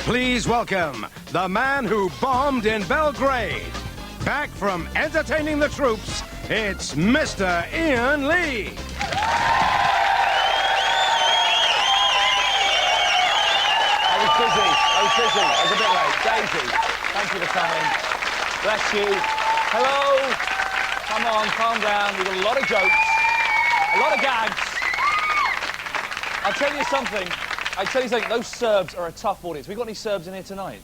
Please welcome the man who bombed in Belgrade. Back from entertaining the troops, it's Mr. Iain Lee. I was busy. I was a bit late. Daisy, thank you for coming. Bless you. Hello. Come on, calm down. We've got a lot of jokes, a lot of gags. I'll tell you something. Those Serbs are a tough audience. We got any Serbs in here tonight?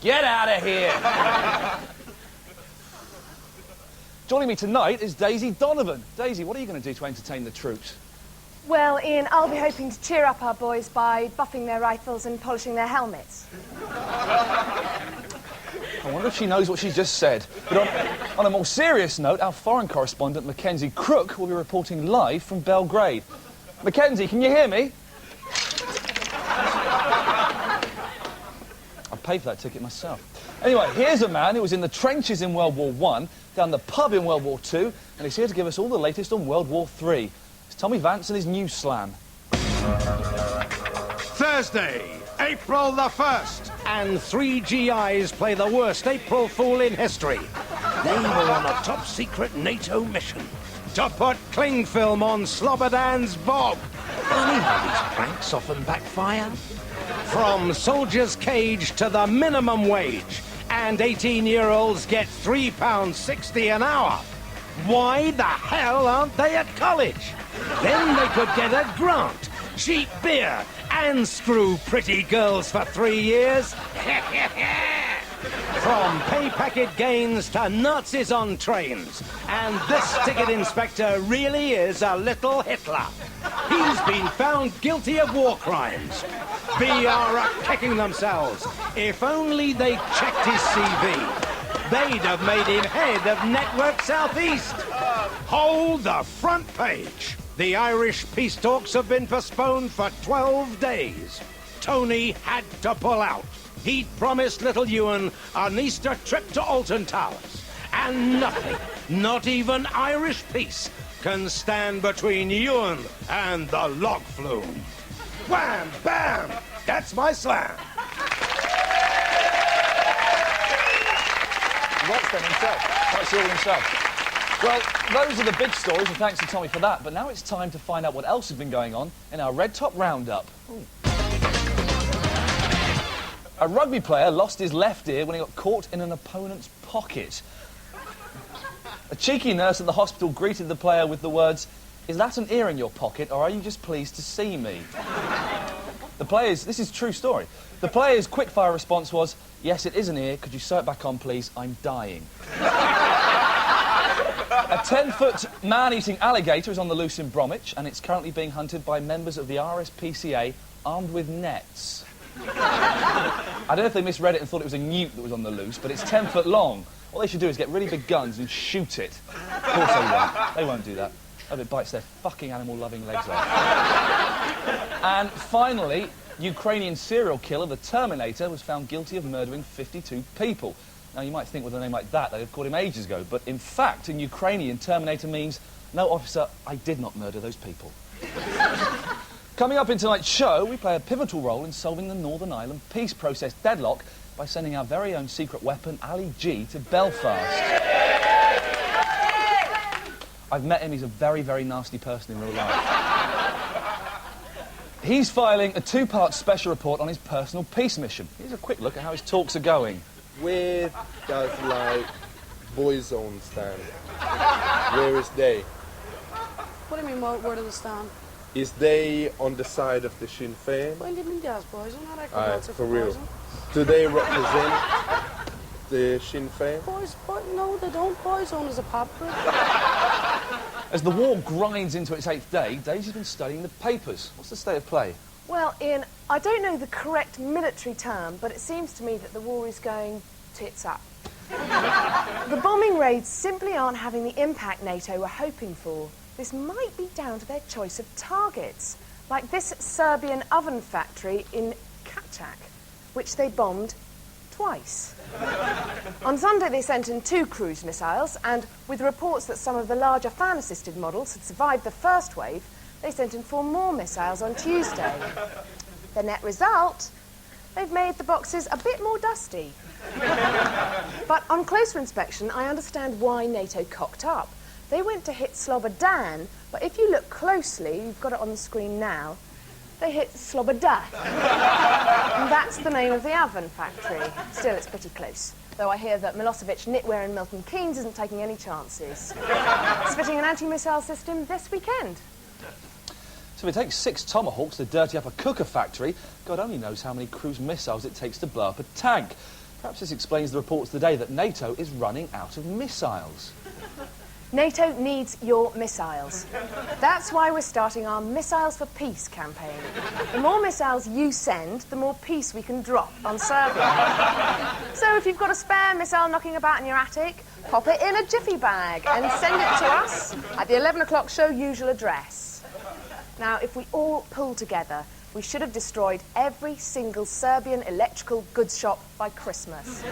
Get out of here. Joining me tonight is Daisy Donovan. Daisy, what are you going to do to entertain the troops? Well, Iain, I'll be hoping to cheer up our boys by buffing their rifles and polishing their helmets. I wonder if she knows what she just said. But on a more serious note, our foreign correspondent, Mackenzie Crook, will be reporting live from Belgrade. Mackenzie, can you hear me? I'll pay for that ticket myself. Anyway, here's a man who was in the trenches in World War I, down the pub in World War II, and he's here to give us all the latest on World War III. It's Tommy Vance and his news slam. Thursday, April the 1st, and 3 GIs play the worst April Fool in history. They were on a top-secret NATO mission to put cling film on Slobodan's Bob. Funny how these pranks often backfire. From soldier's cage to the minimum wage, and 18-year-olds get £3.60 an hour. Why the hell aren't they at college? Then they could get a grant, cheap beer, and screw pretty girls for 3 years. From pay packet gains to Nazis on trains. And this ticket inspector really is a little Hitler. He's been found guilty of war crimes. BR are kicking themselves. If only they checked his CV. They'd have made him head of Network Southeast. Hold the front page. The Irish peace talks have been postponed for 12 days. Tony had to pull out. He'd promised little Iain an Easter trip to Alton Towers. And nothing, not even Irish peace, can stand between Iain and the log flume. Wham, bam, that's my slam. What's them himself? What's all himself? Well, those are the big stories, and thanks to Tommy for that. But now it's time to find out what else has been going on in our Red Top Roundup. Ooh. A rugby player lost his left ear when he got caught in an opponent's pocket. A cheeky nurse at the hospital greeted the player with the words, "Is that an ear in your pocket, or are you just pleased to see me?" This is a true story. The player's quick-fire response was, "Yes, it is an ear. Could you sew it back on, please? I'm dying." A 10-foot man-eating alligator is on the loose in Bromwich, and it's currently being hunted by members of the RSPCA armed with nets. I don't know if they misread it and thought it was a newt that was on the loose, but it's 10 foot long. All they should do is get really big guns and shoot it. Of course they won't. They won't do that. Hope it bites their fucking animal-loving legs off. And finally, Ukrainian serial killer, the Terminator, was found guilty of murdering 52 people. Now, you might think with a name like that, they'd have caught him ages ago, but in fact, in Ukrainian, Terminator means, "No, officer, I did not murder those people." Coming up in tonight's show, we play a pivotal role in solving the Northern Ireland peace process deadlock by sending our very own secret weapon, Ali G, to Belfast. I've met him, he's a very, very nasty person in real life. He's filing a 2-part special report on his personal peace mission. Here's a quick look at how his talks are going. Where does, Boyzone stand? Where is they? What do you mean, where do they stand? Is they on the side of the Sinn Féin? What do you mean that's Boyzone? How do I For real. Do they represent the Sinn Féin? No, they don't. Boyzone is a pub group. As the war grinds into its 8th day, Daisy's been studying the papers. What's the state of play? Well, Iain, I don't know the correct military term, but it seems to me that the war is going tits up. The bombing raids simply aren't having the impact NATO were hoping for. This might be down to their choice of targets, like this Serbian oven factory in Kachak, which they bombed twice. On Sunday, they sent in 2 cruise missiles, and with reports that some of the larger fan-assisted models had survived the first wave, they sent in 4 more missiles on Tuesday. The net result? They've made the boxes a bit more dusty. But on closer inspection, I understand why NATO cocked up. They went to hit Slobodan, but if you look closely, you've got it on the screen now, they hit Sloboda. And that's the name of the oven factory. Still, it's pretty close. Though I hear that Milosevic knitwear in Milton Keynes isn't taking any chances. It's fitting an anti-missile system this weekend. So if it takes 6 tomahawks to dirty up a cooker factory, God only knows how many cruise missiles it takes to blow up a tank. Perhaps this explains the reports today that NATO is running out of missiles. NATO needs your missiles. That's why we're starting our Missiles for Peace campaign. The more missiles you send, the more peace we can drop on Serbia. So if you've got a spare missile knocking about in your attic, pop it in a jiffy bag and send it to us at the 11 o'clock show usual address. Now, if we all pull together, we should have destroyed every single Serbian electrical goods shop by Christmas.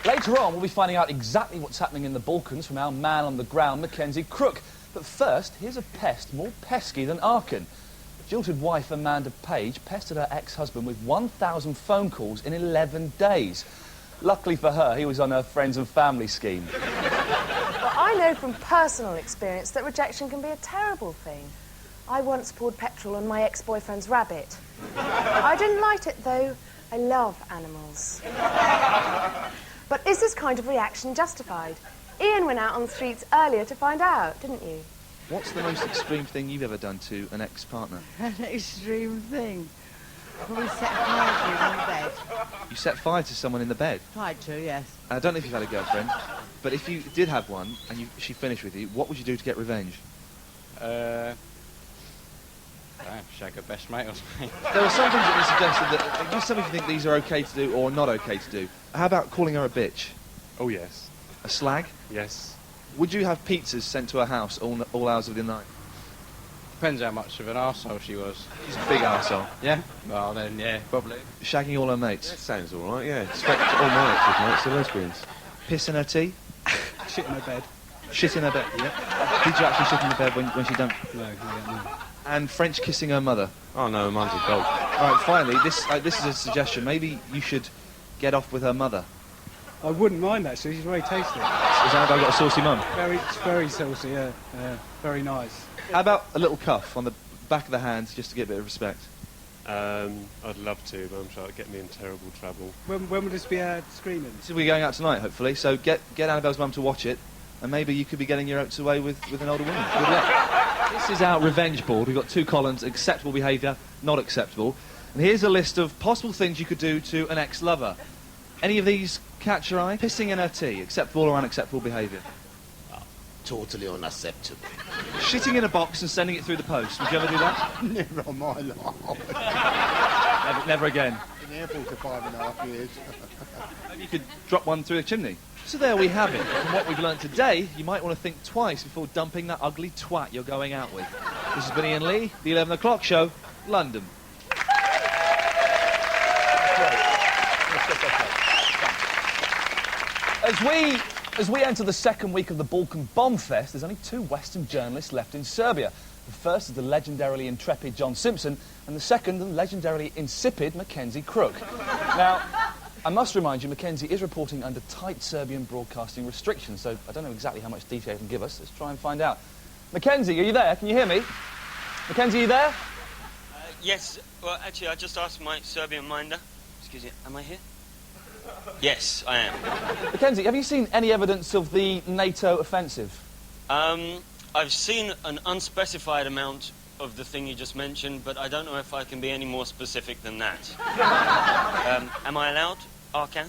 Later on, we'll be finding out exactly what's happening in the Balkans from our man on the ground, Mackenzie Crook. But first, here's a pest more pesky than Arkin. Jilted wife Amanda Page pestered her ex-husband with 1,000 phone calls in 11 days. Luckily for her, he was on her friends and family scheme. But I know from personal experience that rejection can be a terrible thing. I once poured petrol on my ex-boyfriend's rabbit. I didn't like it, though. I love animals. But is this kind of reaction justified? Iain went out on the streets earlier to find out, didn't you? What's the most extreme thing you've ever done to an ex-partner? An extreme thing. Probably set fire to him in bed. You set fire to someone in the bed? Tried to, yes. I don't know if you've had a girlfriend, but if you did have one and she finished with you, what would you do to get revenge? Shag her best mate or something. There are some things that you suggested that just tell me if you think these are okay to do or not okay to do. How about calling her a bitch? Oh, yes. A slag? Yes. Would you have pizzas sent to her house all hours of the night? Depends how much of an arsehole she was. She's a big arsehole. Yeah? Well, then, yeah, probably. Shagging all her mates? That sounds all right, yeah. Expect all my mates, the lesbians. Piss in her tea? Shit in her bed. Shit in her bed? Yeah. Did you actually shit in the bed when she done? No. And French kissing her mother? Oh no, mum's a dog. All right, finally, this is a suggestion. Maybe you should get off with her mother. I wouldn't mind, actually. She's very tasty. Has Annabelle got a saucy mum? Very saucy, yeah. Very nice. How about a little cuff on the back of the hand, just to get a bit of respect? I'd love to, but I'm sure it'd get me in terrible trouble. When will this be screening? So we're going out tonight, hopefully, so get Annabelle's mum to watch it, and maybe you could be getting your oats away with an older woman. Good luck. This is our revenge board. We've got 2 columns, acceptable behaviour, not acceptable. And here's a list of possible things you could do to an ex-lover. Any of these catch your eye? Pissing in her tea, acceptable or unacceptable behaviour? Totally unacceptable. Shitting in a box and sending it through the post. Would you ever do that? Never on my life. Never again. Been airport for 5.5 years. Maybe you could drop one through a chimney. So there we have it. From what we've learnt today, you might want to think twice before dumping that ugly twat you're going out with. This has been Iain Lee, the 11 o'clock show, London. As we enter the second week of the Balkan Bomb Fest, there's only 2 Western journalists left in Serbia. The first is the legendarily intrepid John Simpson, and the second, the legendarily insipid Mackenzie Crook. Now, I must remind you, Mackenzie is reporting under tight Serbian broadcasting restrictions, so I don't know exactly how much detail he can give us. Let's try and find out. Mackenzie, are you there? Can you hear me? Mackenzie, are you there? Yes. Well, actually, I just asked my Serbian minder. Excuse me, am I here? Yes, I am. Mackenzie, have you seen any evidence of the NATO offensive? I've seen an unspecified amount of the thing you just mentioned, but I don't know if I can be any more specific than that. Am I allowed, Arkan?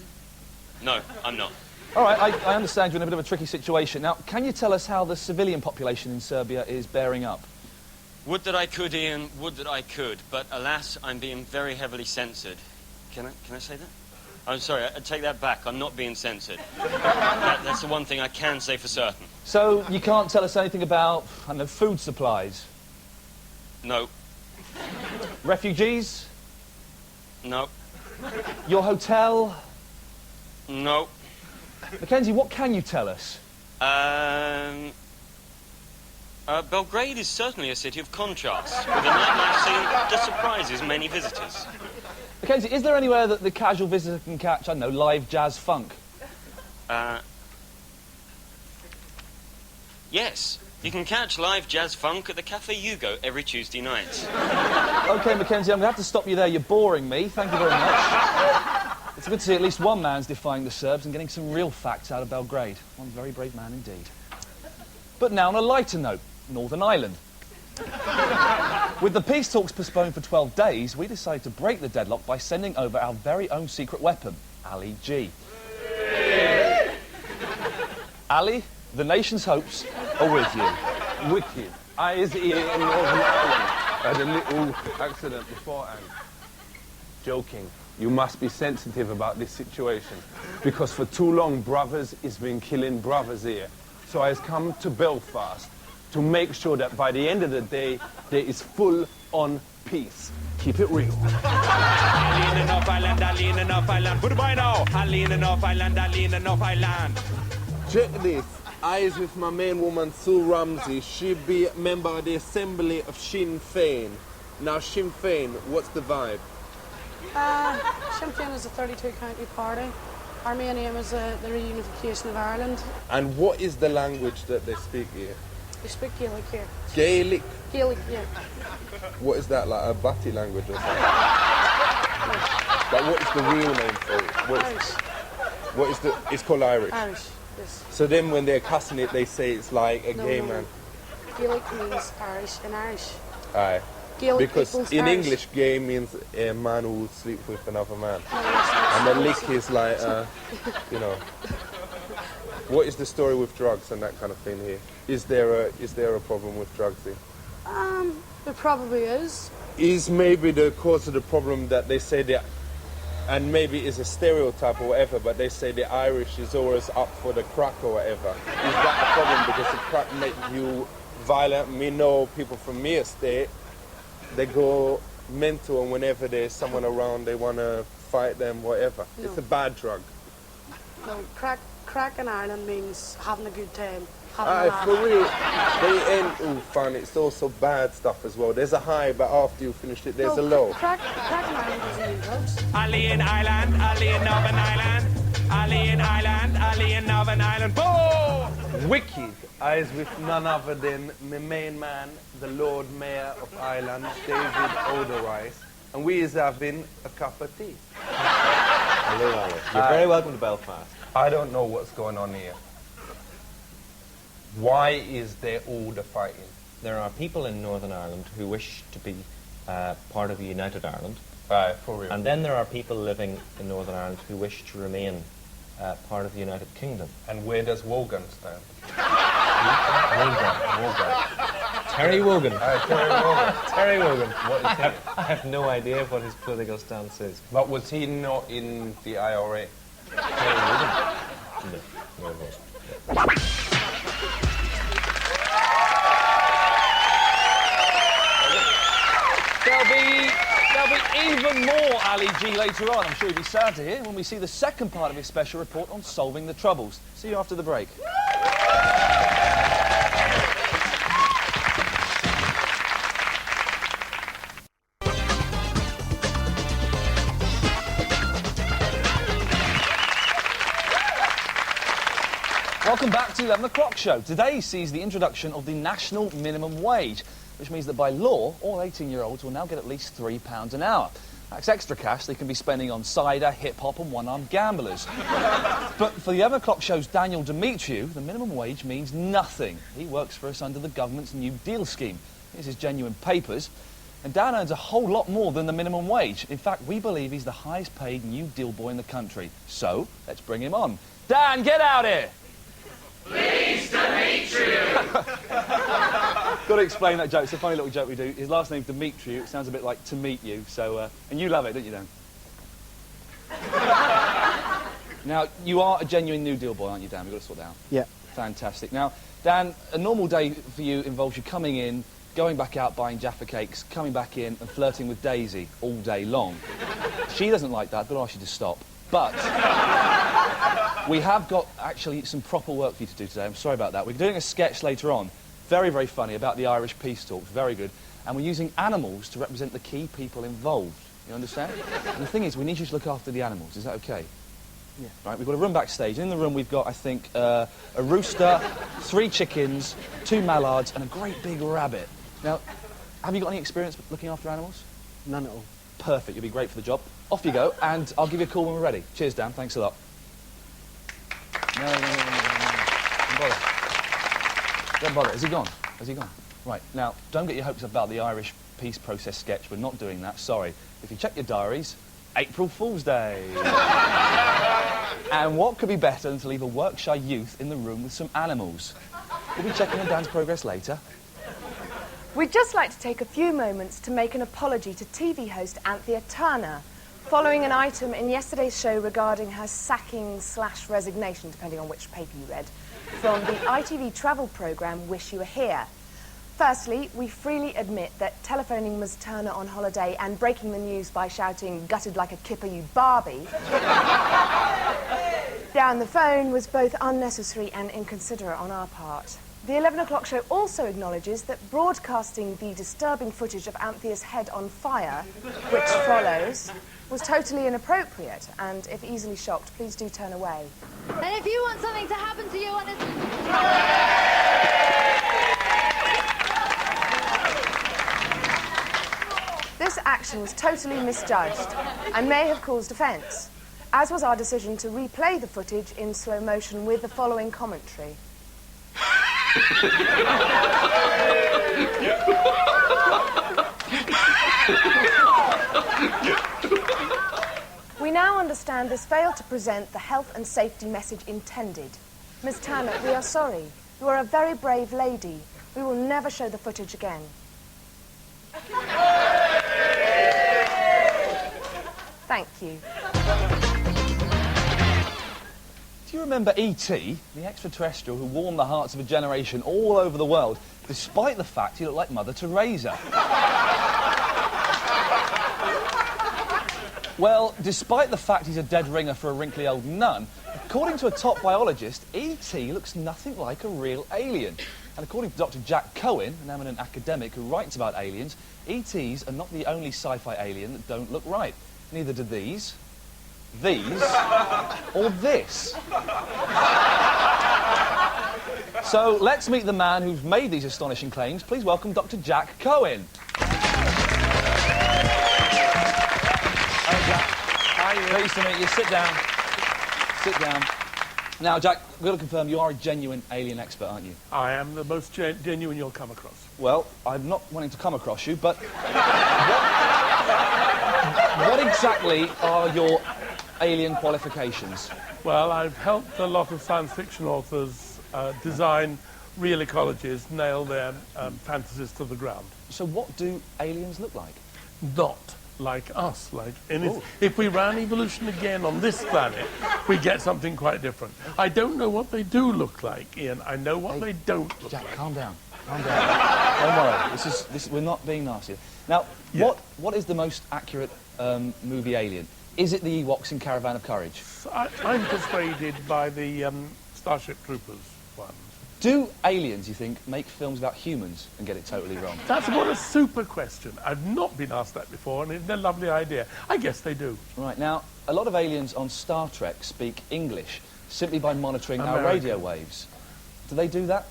No, I'm not. All right, I understand you're in a bit of a tricky situation. Now, can you tell us how the civilian population in Serbia is bearing up? Would that I could, Iain, would that I could, but alas, I'm being very heavily censored. Can I say that? I'm sorry, I take that back. I'm not being censored. That's the one thing I can say for certain. So you can't tell us anything about, I don't know, food supplies? No. Refugees? No. Your hotel? No. Mackenzie, what can you tell us? Belgrade is certainly a city of contrasts, with a nightlife scene that surprises many visitors. Mackenzie, is there anywhere that the casual visitor can catch, I don't know, live jazz funk? Yes. You can catch live jazz funk at the Cafe Hugo every Tuesday night. OK, Mackenzie, I'm going to have to stop you there. You're boring me. Thank you very much. It's good to see at least one man's defying the Serbs and getting some real facts out of Belgrade. One very brave man indeed. But now on a lighter note, Northern Ireland. With the peace talks postponed for 12 days, we decided to break the deadlock by sending over our very own secret weapon, Ali G. Ali, the nation's hopes are with you. Wicked. I is here in Northern Ireland. I had a little accident beforehand. Joking. You must be sensitive about this situation, because for too long brothers has been killing brothers here. So I has come to Belfast to make sure that by the end of the day, there is full-on peace. Keep it real. Island, Island. Goodbye now. Island, Island. Check this. I is with my main woman, Sue Ramsey. She be a member of the Assembly of Sinn Féin. Now, Sinn Féin, what's the vibe? Sinn Féin is a 32-county party. Our main aim is the reunification of Ireland. And what is the language that they speak here? They speak Gaelic here. Gaelic? Gaelic, yeah. What is that, like a Bati language or something? Like, what is the real name for it? Irish. What is the... It's called Irish? Irish, yes. So then when they're cussing it, they say it's like a gay man? Gaelic means Irish in Irish. Aye. Gaelic because in Irish. English, gay means a man who sleeps with another man. And the lick is like, you know... What is the story with drugs and that kind of thing here? Is there a problem with drugs here? There probably is. Is maybe the cause of the problem that they say that, and maybe it's a stereotype or whatever, but they say the Irish is always up for the crack or whatever. Is that a problem because the crack makes you violent? Me know people from my estate, they go mental, and whenever there's someone around, they want to fight them, whatever. No. It's a bad drug. No, crack in Ireland means having a good time. For real, they ain't all fun. It's also bad stuff as well. There's a high, but after you finish it, there's a low. Crack in Ireland doesn't mean drugs. Ali in Ireland, Ali in Northern Ireland. Ali in Ireland, Ali in Northern Ireland. Boom! Wicked. I is with none other than my main man, the Lord Mayor of Ireland, David Olderice, and we is having a cup of tea. Hello, Alice. You're very welcome to Belfast. I don't know what's going on here. Why is there all the fighting? There are people in Northern Ireland who wish to be part of a united Ireland. For real. And then there are people living in Northern Ireland who wish to remain part of the United Kingdom. And where does Wogan stand? Wogan. Terry Wogan. Terry Wogan. Terry Wogan. What is he? I have no idea what his political stance is. But was he not in the IRA? Terry Wogan? No, he wasn't. There'll be even more Ali G later on. I'm sure you'll be sad to hear when we see the second part of his special report on solving the troubles. See you after the break. Welcome back to 11 O'Clock Show. Today sees the introduction of the national minimum wage, which means that by law, all 18-year-olds will now get at least £3 an hour. That's extra cash they can be spending on cider, hip-hop and one-armed gamblers. But for the 11 O'Clock Show's Daniel Demetriou, the minimum wage means nothing. He works for us under the government's New Deal scheme. Here's his genuine papers. And Dan earns a whole lot more than the minimum wage. In fact, we believe he's the highest paid New Deal boy in the country. So, let's bring him on. Dan, get out here! Please, Demetriou! Got to explain that joke. It's a funny little joke we do. His last name's Demetriou. It sounds a bit like to meet you. So, and you love it, don't you, Dan? Now, you are a genuine New Deal boy, aren't you, Dan? We've got to sort that out. Yeah. Fantastic. Now, Dan, a normal day for you involves you coming in, going back out buying Jaffa cakes, coming back in and flirting with Daisy all day long. She doesn't like that. They'll ask you to stop. But we have got actually some proper work for you to do today. I'm sorry about that. We're doing a sketch later on Very, very funny about the Irish peace talks. Very good. And we're using animals to represent the key people involved. You understand? And the thing is, we need you to look after the animals. Is that okay? Yeah. Right, we've got a room backstage. In the room, we've got, I think, a rooster, 3 chickens, 2 mallards, and a great big rabbit. Now, have you got any experience with looking after animals? None at all. Perfect. You'll be great for the job. Off you go, and I'll give you a call when we're ready. Cheers, Dan. Thanks a lot. No. Don't bother. Don't bother. Has he gone? Has he gone? Right. Now, don't get your hopes up about the Irish peace process sketch. We're not doing that. Sorry. If you check your diaries, April Fool's Day. And what could be better than to leave a work-shy youth in the room with some animals? We'll be checking on Dan's progress later. We'd just like to take a few moments to make an apology to TV host Anthea Turner, following an item in yesterday's show regarding her sacking/resignation, depending on which paper you read, from the ITV travel programme Wish You Were Here. Firstly, we freely admit that telephoning Ms Turner on holiday and breaking the news by shouting, "Gutted like a kipper, you Barbie," down the phone was both unnecessary and inconsiderate on our part. The 11 o'clock show also acknowledges that broadcasting the disturbing footage of Anthea's head on fire, which follows, was totally inappropriate, and if easily shocked, please do turn away. And if you want something to happen to you on this... This action was totally misjudged and may have caused offence, as was our decision to replay the footage in slow motion with the following commentary. We now understand this failed to present the health and safety message intended. Miss Turner, we are sorry. You are a very brave lady. We will never show the footage again. Thank you. Do you remember E.T., the extraterrestrial who warmed the hearts of a generation all over the world, despite the fact he looked like Mother Teresa? Well, despite the fact he's a dead ringer for a wrinkly old nun, according to a top biologist, E.T. looks nothing like a real alien. And according to Dr. Jack Cohen, an eminent academic who writes about aliens, E.T.s are not the only sci-fi alien that don't look right. Neither do these, or this. So let's meet the man who's made these astonishing claims. Please welcome Dr. Jack Cohen. Hello, Jack. Hi, Iain. Pleased to meet you. Sit down. Sit down. Now, Jack, we've got to confirm you are a genuine alien expert, aren't you? I am the most genuine you'll come across. Well, I'm not wanting to come across you, but what exactly are your alien qualifications? Well, I've helped a lot of science fiction authors design real ecologies, nail their fantasies to the ground. So what do aliens look like? Not like us. If we ran evolution again on this planet, we'd get something quite different. I don't know what they do look like, Iain. I know what they don't look Jack, like. calm down. Calm down. Don't worry. We're not being nasty. Now, Yeah. what is the most accurate movie alien? Is it the Ewoks in Caravan of Courage? I'm persuaded by the Starship Troopers ones. Do aliens, you think, make films about humans and get it totally wrong? That's what a super question. I've not been asked that before, and it's a lovely idea. I guess they do. Right, now, a lot of aliens on Star Trek speak English simply by monitoring our American. radio waves. Do they do that?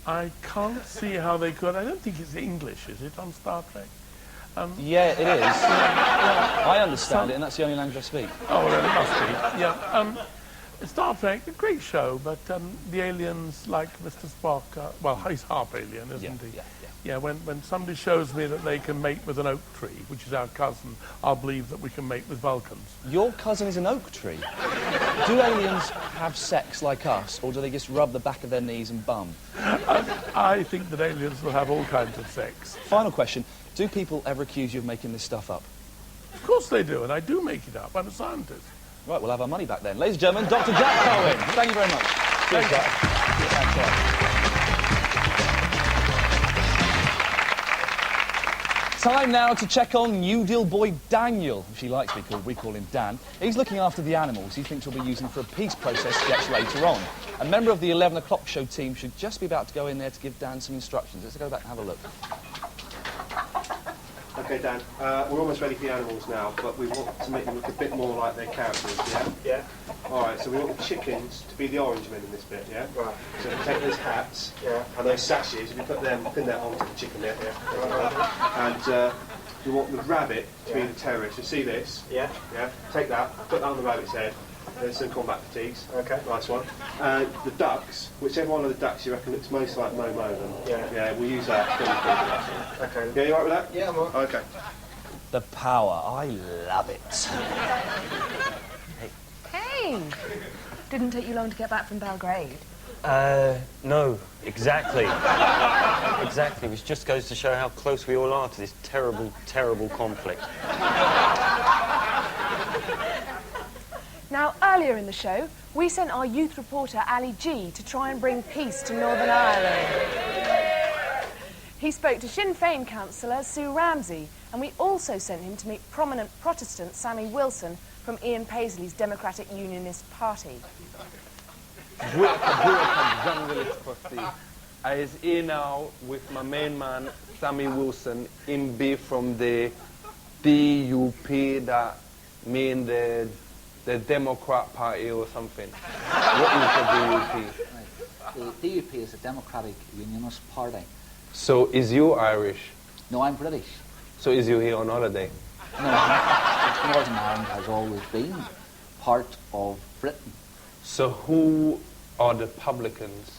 I can't see how they could. I don't think it's English, is it, on Star Trek? Yeah, it is. I understand it, and that's the only language I speak. Oh, well, it must be. Yeah. Star Trek, a great show, but the aliens, like Mr. Spock, well, he's half alien, isn't he? Yeah, when somebody shows me that they can mate with an oak tree, which is our cousin, I'll believe that we can mate with Vulcans. Your cousin is an oak tree? Do aliens have sex like us, or do they just rub the back of their knees and bum? I think that aliens will have all kinds of sex. Final question. Do people ever accuse you of making this stuff up? Of course they do, and I do make it up. I'm a scientist. Right, we'll have our money back then. Ladies and gentlemen, Dr. Jack Cohen. Thank you very much. Cheers, Jack. Thanks a lot. Time now to check on New Deal boy Daniel, if she likes to be called, we call him Dan. He's looking after the animals he thinks we'll be using for a peace process sketch later on. A member of the 11 o'clock show team should just be about to go in there to give Dan some instructions. Let's go back and have a look. Okay, Dan, we're almost ready for the animals now, but we want to make them look a bit more like their characters, yeah? Yeah. All right, so we want the chickens to be the orange men in this bit, yeah? Right. So if we take those hats and those sashes, we put them, pin that onto the chicken there, and we want the rabbit to be the terrorist. You see this? Yeah. Yeah. Take that, put that on the rabbit's head. There's some combat fatigues. Okay. Nice one. The ducks, whichever one of the ducks you reckon looks most like Momo, then yeah, we'll use that. Okay. Yeah, you alright with that? Yeah, I'm alright. Okay. The power, I love it. Hey! Didn't take you long to get back from Belgrade. No, exactly. Exactly, which just goes to show how close we all are to this terrible, terrible conflict. Now, earlier in the show, we sent our youth reporter, Ali G, to try and bring peace to Northern Ireland. He spoke to Sinn Féin councillor Sue Ramsey, and we also sent him to meet prominent Protestant Sammy Wilson from Ian Paisley's Democratic Unionist Party. I is here now with my main man, Sammy Wilson, in B from the DUP, that mean the Democrat Party or something. What is the DUP? The DUP is a Democratic Unionist Party. So is you Irish? No, I'm British. So is you here on holiday? No, Northern Ireland has always been part of Britain. So who are the Republicans?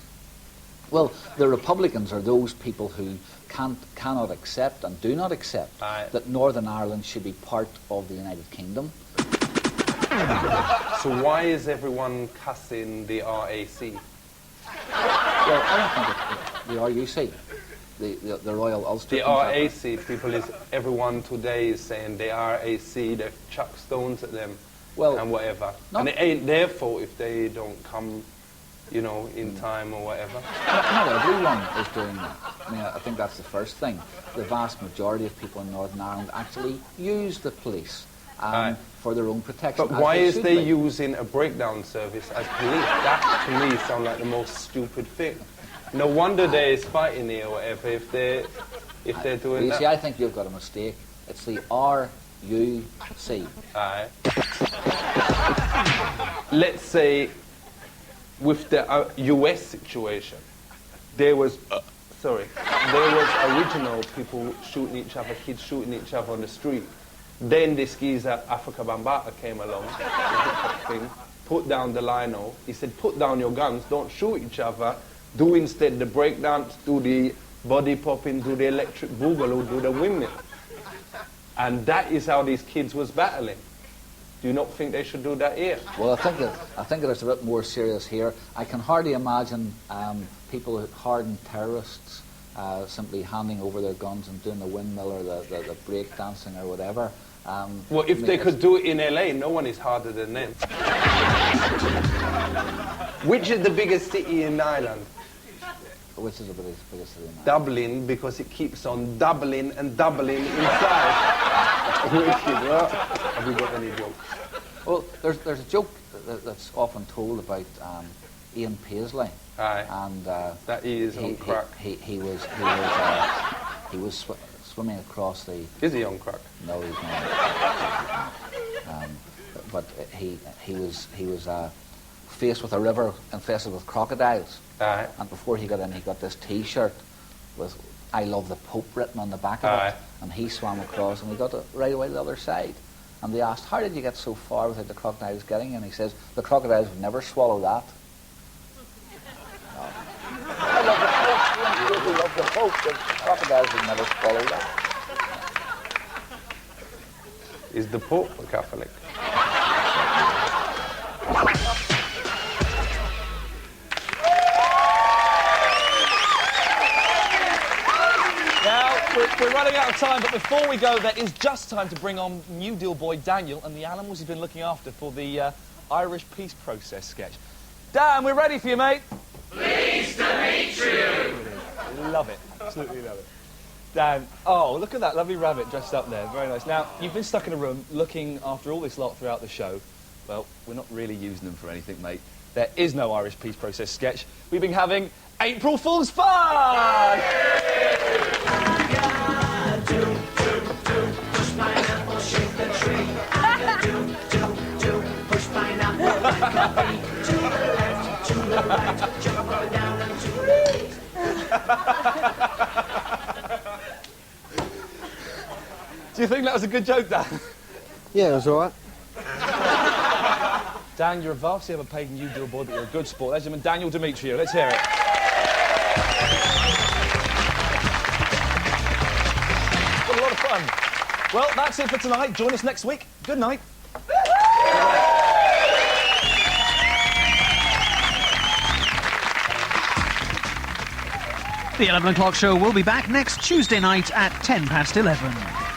Well, the Republicans are those people who cannot accept and do not accept that Northern Ireland should be part of the United Kingdom. So why is everyone cussing the RAC? Well, I don't think the RUC, the Royal Ulster. The RAC people is everyone today is saying the RAC, they chuck stones at them and whatever. And it ain't their fault if they don't come, you know, in time or whatever. Not everyone is doing that. I mean, I think that's the first thing. The vast majority of people in Northern Ireland actually use the police for their own protection. But why is they using a breakdown service as police? That, to me, sounds like the most stupid thing. No wonder there is fighting here or whatever if they're doing that. You see, I think you've got a mistake. It's the RUC. Let's say with the US situation, there was original people shooting each other, kids shooting each other on the street. Then this geezer, Africa Bambata, came along, put down the lino. He said, put down your guns, don't shoot each other. Do instead the breakdance, do the body popping, do the electric boogaloo, do the windmill. And that is how these kids was battling. Do you not think they should do that here? Well, I think it's a bit more serious here. I can hardly imagine people, hardened terrorists, simply handing over their guns and doing the windmill or the break dancing or whatever. Well, if they could do it in LA, no one is harder than them. Which is the biggest city in Ireland? Which is the biggest city in Ireland? Dublin, because it keeps on doubling and doubling in size. Have you got any jokes? Well, there's a joke that's often told about Ian Paisley. And that he is on crack. He was swimming across the. Is he on crack? No, he's not. But he was faced with a river infested with crocodiles. And before he got in, he got this T-shirt with "I love the Pope" written on the back of it. And he swam across, and we got it right away to the other side. And they asked, "How did you get so far without the crocodiles getting in?" And he says, "The crocodiles would never swallow that." I love the Pope. The crocodiles would never swallow that. Is the Pope a Catholic? Now, we're running out of time, but before we go, there is just time to bring on New Deal boy Daniel and the animals he's been looking after for the Irish peace process sketch. Dan, we're ready for you, mate. Pleased to meet you. Love it. Absolutely love it. Dan, oh, look at that lovely rabbit dressed up there. Very nice. Now, you've been stuck in a room looking after all this lot throughout the show. Well, we're not really using them for anything, mate. There is no Irish Peace Process sketch. We've been having April Fool's fun! Push pineapple, shake the tree. Push pineapple, to the left, to the right, jump up and down and to the Do you think that was a good joke, Dan? Yeah, it was all right. Dan, you're a vastly overpaid and you do a boy, but you're a good sport. Ladies and gentlemen, Daniel Demetriou. Let's hear it. What a lot of fun. Well, that's it for tonight. Join us next week. Good night. The 11 o'clock show will be back next Tuesday night at 11:10.